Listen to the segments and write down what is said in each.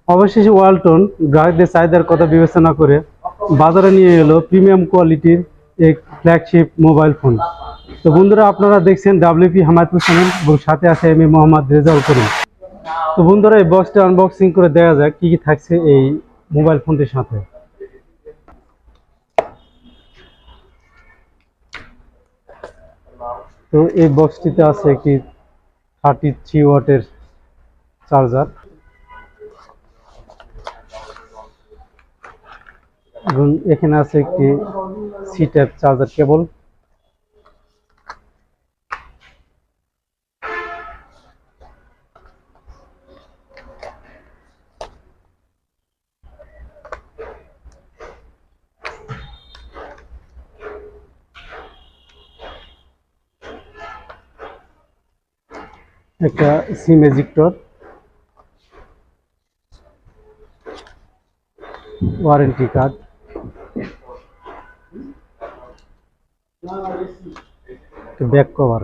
অবশেষে ওয়ালটন গ্রাহকদের চাহিদার কথা বিবেচনা করে বাজারে নিয়ে এলো প্রিমিয়াম কোয়ালিটির এক ফ্ল্যাগশিপ মোবাইল ফোন। তো বন্ধুরা, আপনারা দেখছেন WP হামায়তুল চ্যানেল এবং সাথে আছে আমি মোহাম্মদ রেজাউল করিম। তো বন্ধুরা, এই বক্সটা আনবক্সিং করে দেখা যাক কি কি থাকছে এই মোবাইল ফোনটির সাথে। তো এই বক্সটিতে আছে একটি 33 ওয়াটের চার্জার এবং এখানে আছে একটি সি টাইপ চার্জার কেবল। একটা SIM ejector, warranty card, back cover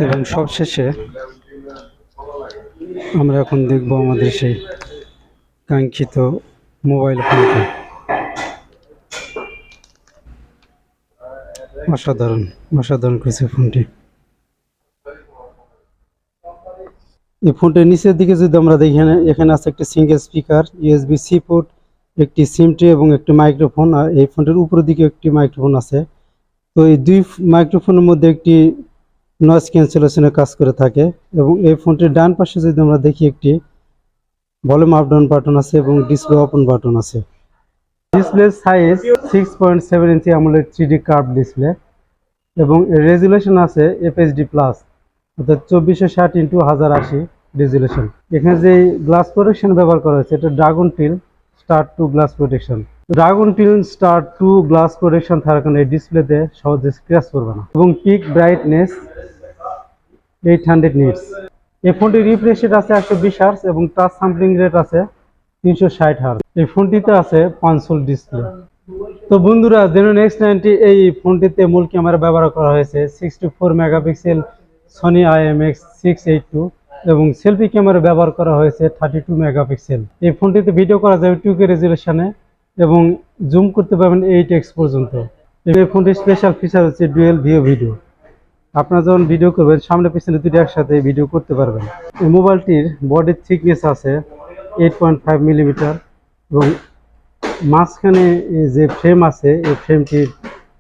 এবং সবশেষে আমরা এখন দেখব আমাদের সেই কাঙ্ক্ষিত মোবাইল ফোনটা। অসাধারণ অসাধারণ করেছে ফোনটি। এই ফোনটির নিচের দিকে যদি আমরা দেখি, এখানে আছে একটি সিঙ্গেল স্পিকার, USB-C পোর্ট, একটি সিম ট্রে এবং একটি মাইক্রোফোন। আর এই ফোনটির উপরের দিকে একটি মাইক্রোফোন আছে। তো এই দুই মাইক্রোফোনের মধ্যে একটি নয়েজ ক্যান্সেলেশনের কাজ করে থাকে। এবং এই ফোনটির ডান পাশে যদি আমরা দেখি, একটি ভলিউম আপ ডাউন বাটন আছে এবং ডিসপ্লে ওপেন বাটন আছে। ডিসপ্লে সাইজ 6.7 ইঞ্চি AMOLED 3D কার্ভ ডিসপ্লে এবং রেজুলেশন আছে FHD প্লাস, অর্থাৎ 2460x1080 রেজুলেশন। এখানে যে গ্লাস প্রোটেকশন ব্যবহার করা হয়েছে, এটা dragon till star 2 glass protection. Dragon till star 2 glass protection থাকার কারণে এই ডিসপ্লেতে সহজে স্ক্র্যাচ করবে না। এবং পিক ব্রাইটনেস 800 নিটস। এই ফোনটির রিফ্রেশ রেট আছে 120 হার্জ এবং টাচ স্যাম্পলিং রেট আছে 360 হার্জ। এই ফোনটিতে আছে পাঁচশোল ডিসপ্লে। তো বন্ধুরা, Zeno X90 এই ফোনটিতে মূল ক্যামেরা ব্যবহার করা হয়েছে 64 মেগাপিক্সেল সনি IMX682 এবং সেলফি ক্যামেরা ব্যবহার করা হয়েছে 32 মেগাপিক্সেল। এই ফোনটিতে ভিডিও করা যাবে 2K রেজুলেশনে এবং জুম করতে পারবেন 8x পর্যন্ত। এই ফোনটির স্পেশাল ফিচার হচ্ছে ডুয়েল ভিউ ভিডিও। আপনারা যখন ভিডিও করবেন, সামনে পিছনে দুটো একসাথে ভিডিও করতে পারবেন। এই মোবাইলটির বডির থিকনেস আছে 8.5 মিলিমিটার এবং মাঝখানে যে ফ্রেম আছে এই ফ্রেমটির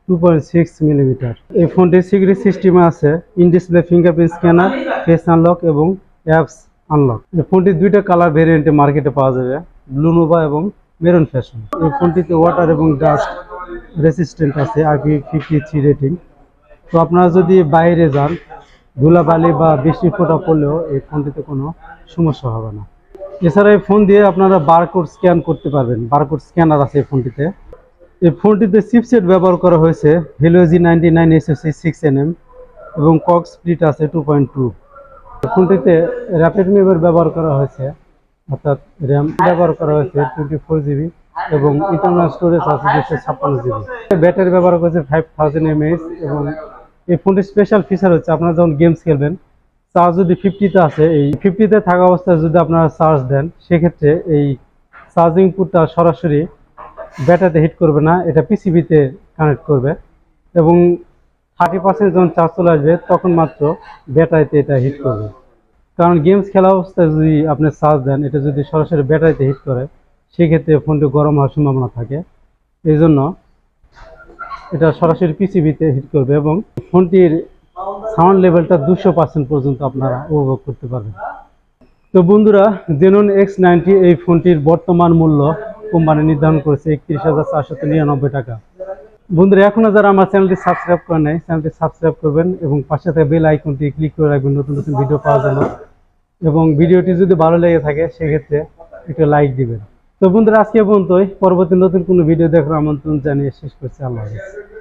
2.6 মিলিমিটার। এই ফোনটির সিকিউরিটি সিস্টেমে আছে in display fingerprint scanner, face unlock এবং অ্যাপস আনলক। এই ফোনটির দুইটা কালার ভেরিয়েন্টে মার্কেটে পাওয়া যাবে, ব্লু নোভা এবং মেরুন ফ্যাশন। এই ফোনটিতে ওয়াটার এবং ডাস্ট রেসিস্ট্যান্ট আছে, IP53 রেটিং। তো আপনারা যদি বাইরে যান, ধুলাবালি বা বৃষ্টি ফোঁটা পড়লেও এই ফোনটিতে কোনো সমস্যা হবে না। এছাড়া এই ফোন দিয়ে আপনারা বারকোড স্ক্যান করতে পারবেন, বারকোড স্ক্যানার আছে এই ফোনটিতে। এই ফোনটিতে চিপসেট ব্যবহার করা হয়েছে Helio G99 SoC 6nm এবং ক্লক স্পিড আছে 2.2। ফোনটিতে র্যাপিড মেমোরি ব্যবহার করা হয়েছে, অর্থাৎ র্যাম ব্যবহার করা হয়েছে 24 GB এবং ইন্টারনাল স্টোরেজ আছে 256 GB। ব্যাটারি ব্যবহার করেছে 5000 mAh এবং এই ফোনটির স্পেশাল ফিচার হচ্ছে আপনারা যখন গেমস খেলবেন, চার্জ যদি 50-তে আছে, এই 50-তে থাকা অবস্থায় যদি আপনারা চার্জ দেন, সেক্ষেত্রে এই চার্জিং পুটটা সরাসরি ব্যাটারিতে হিট করবে না, এটা PCBতে কানেক্ট করবে এবং 30% যখন চার্জ চলে আসবে তখন মাত্র ব্যাটারিতে এটা হিট করবে। কারণ গেমস খেলা অবস্থায় যদি আপনি চার্জ দেন, এটা যদি সরাসরি ব্যাটারিতে হিট করে, সেক্ষেত্রে ফোনটি গরম হওয়ার সম্ভাবনা থাকে। এই জন্য এটা সরাসরি PCBতে হিট করবে এবং ফোনটির সাউন্ড লেভেলটা 200% পর্যন্ত আপনারা উপভোগ করতে পারবেন। তো বন্ধুরা, Zeno X90 এই ফোনটির বর্তমান মূল্য কোম্পানি নির্ধারণ করেছে 31,499 টাকা। বন্ধুরা, এখনো যারা আমার চ্যানেলটি সাবস্ক্রাইব করে নাই, চ্যানেলটি সাবস্ক্রাইব করবেন এবং পাশে থাকা বেল আইকনটি ক্লিক করে রাখবেন নতুন নতুন ভিডিও পাওয়ার জন্য। এবং ভিডিওটি যদি ভালো লেগে থাকে সেক্ষেত্রে একটু লাইক দিবেন। তো বন্ধুরা, আজকে পর্যন্তই। পরবর্তী নতুন কোনো ভিডিও দেখার আমন্ত্রণ জানিয়ে শেষ করছি। আল্লাহ হাফেজ।